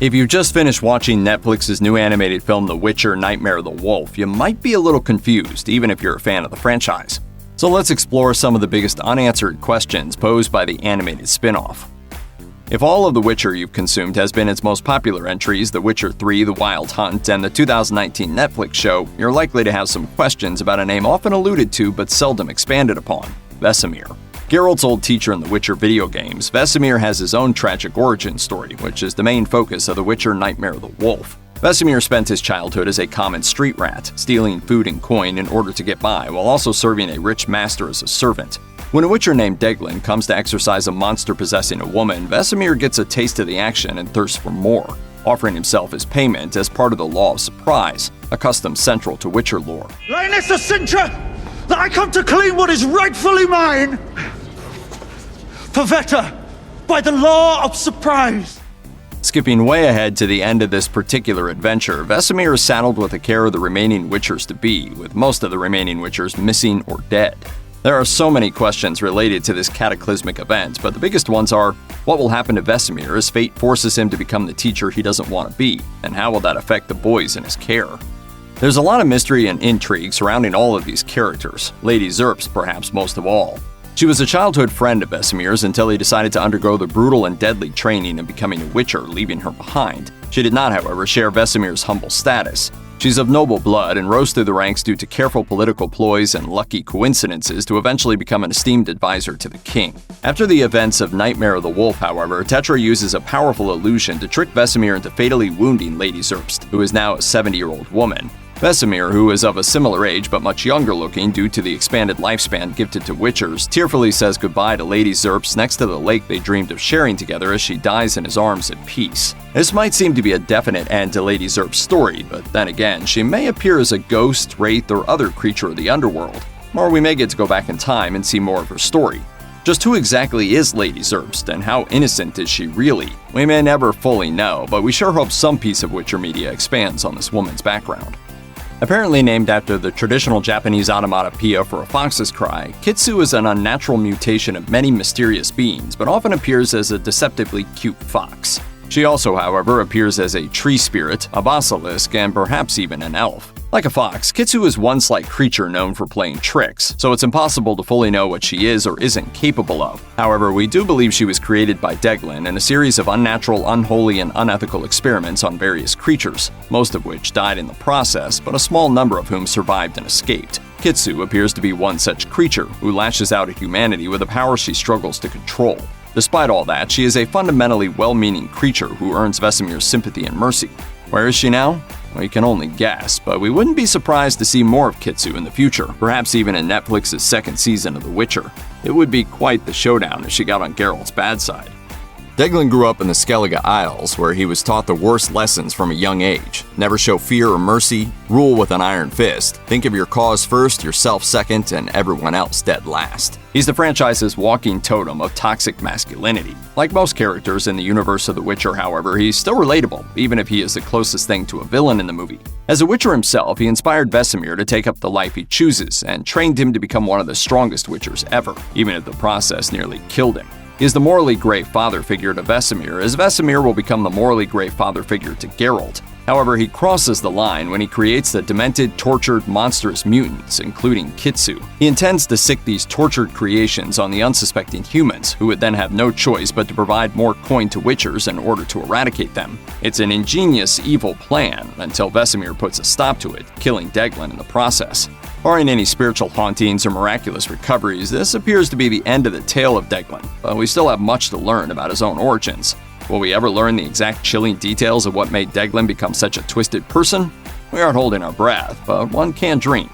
If you just finished watching Netflix's new animated film The Witcher: Nightmare of the Wolf, you might be a little confused, even if you're a fan of the franchise. So let's explore some of the biggest unanswered questions posed by the animated spin-off. If all of The Witcher you've consumed has been its most popular entries, The Witcher 3, The Wild Hunt, and the 2019 Netflix show, you're likely to have some questions about a name often alluded to but seldom expanded upon: Vesemir. Geralt's old teacher in The Witcher video games, Vesemir has his own tragic origin story, which is the main focus of The Witcher: Nightmare of the Wolf. Vesemir spent his childhood as a common street rat, stealing food and coin in order to get by, while also serving a rich master as a servant. When a Witcher named Deglan comes to exorcise a monster possessing a woman, Vesemir gets a taste of the action and thirsts for more, offering himself as payment as part of the Law of Surprise, a custom central to Witcher lore. Lioness Sintra, that I come to claim what is rightfully mine! Pavetta, by the Law of Surprise! Skipping way ahead to the end of this particular adventure, Vesemir is saddled with the care of the remaining Witchers-to-be, with most of the remaining Witchers missing or dead. There are so many questions related to this cataclysmic event, but the biggest ones are, what will happen to Vesemir as fate forces him to become the teacher he doesn't want to be, and how will that affect the boys in his care? There's a lot of mystery and intrigue surrounding all of these characters, Lady Zerbst perhaps most of all. She was a childhood friend of Vesemir's until he decided to undergo the brutal and deadly training of becoming a Witcher, leaving her behind. She did not, however, share Vesemir's humble status. She's of noble blood and rose through the ranks due to careful political ploys and lucky coincidences to eventually become an esteemed advisor to the king. After the events of Nightmare of the Wolf, however, Tetra uses a powerful illusion to trick Vesemir into fatally wounding Lady Zerbst, who is now a 70-year-old woman. Vesemir, who is of a similar age but much younger looking due to the expanded lifespan gifted to Witchers, tearfully says goodbye to Lady Zerbst next to the lake they dreamed of sharing together as she dies in his arms in peace. This might seem to be a definite end to Lady Zerbst's story, but then again, she may appear as a ghost, wraith, or other creature of the underworld. Or we may get to go back in time and see more of her story. Just who exactly is Lady Zerbst, and how innocent is she really? We may never fully know, but we sure hope some piece of Witcher media expands on this woman's background. Apparently named after the traditional Japanese onomatopoeia for a fox's cry, Kitsu is an unnatural mutation of many mysterious beings, but often appears as a deceptively cute fox. She also, however, appears as a tree spirit, a basilisk, and perhaps even an elf. Like a fox, Kitsu is one slight creature known for playing tricks, so it's impossible to fully know what she is or isn't capable of. However, we do believe she was created by Deglan in a series of unnatural, unholy, and unethical experiments on various creatures, most of which died in the process, but a small number of whom survived and escaped. Kitsu appears to be one such creature, who lashes out at humanity with a power she struggles to control. Despite all that, she is a fundamentally well-meaning creature who earns Vesemir's sympathy and mercy. Where is she now? We can only guess, but we wouldn't be surprised to see more of Kitsu in the future, perhaps even in Netflix's second season of The Witcher. It would be quite the showdown if she got on Geralt's bad side. Deglan grew up in the Skellige Isles, where he was taught the worst lessons from a young age. Never show fear or mercy, rule with an iron fist, think of your cause first, yourself second, and everyone else dead last. He's the franchise's walking totem of toxic masculinity. Like most characters in the universe of The Witcher, however, he's still relatable, even if he is the closest thing to a villain in the movie. As a Witcher himself, he inspired Vesemir to take up the life he chooses, and trained him to become one of the strongest Witchers ever, even if the process nearly killed him. He is the morally gray father figure to Vesemir, as Vesemir will become the morally gray father figure to Geralt. However, he crosses the line when he creates the demented, tortured, monstrous mutants, including Kitsu. He intends to sick these tortured creations on the unsuspecting humans, who would then have no choice but to provide more coin to Witchers in order to eradicate them. It's an ingenious, evil plan, until Vesemir puts a stop to it, killing Deglan in the process. Barring any spiritual hauntings or miraculous recoveries, this appears to be the end of the tale of Deglan, but we still have much to learn about his own origins. Will we ever learn the exact chilling details of what made Deglan become such a twisted person? We aren't holding our breath, but one can dream.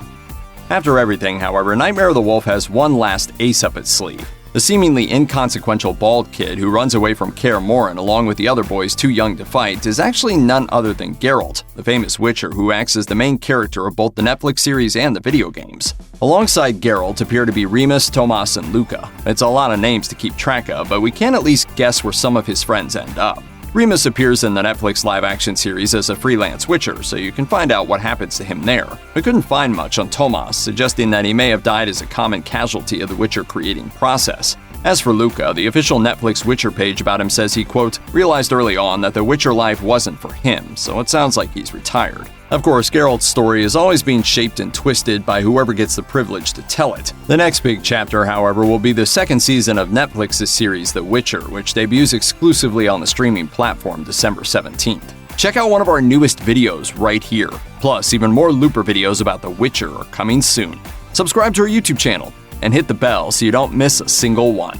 After everything, however, Nightmare of the Wolf has one last ace up its sleeve. The seemingly inconsequential bald kid who runs away from Kaer Morhen along with the other boys too young to fight is actually none other than Geralt, the famous Witcher who acts as the main character of both the Netflix series and the video games. Alongside Geralt appear to be Remus, Tomas, and Luca. It's a lot of names to keep track of, but we can at least guess where some of his friends end up. Remus appears in the Netflix live-action series as a freelance Witcher, so you can find out what happens to him there. We couldn't find much on Tomas, suggesting that he may have died as a common casualty of the Witcher creating process. As for Luca, the official Netflix Witcher page about him says he, quote, realized early on that the Witcher life wasn't for him, so it sounds like he's retired. Of course, Geralt's story is always being shaped and twisted by whoever gets the privilege to tell it. The next big chapter, however, will be the second season of Netflix's series The Witcher, which debuts exclusively on the streaming platform December 17th. Check out one of our newest videos right here. Plus, even more Looper videos about The Witcher are coming soon. Subscribe to our YouTube channel and hit the bell so you don't miss a single one.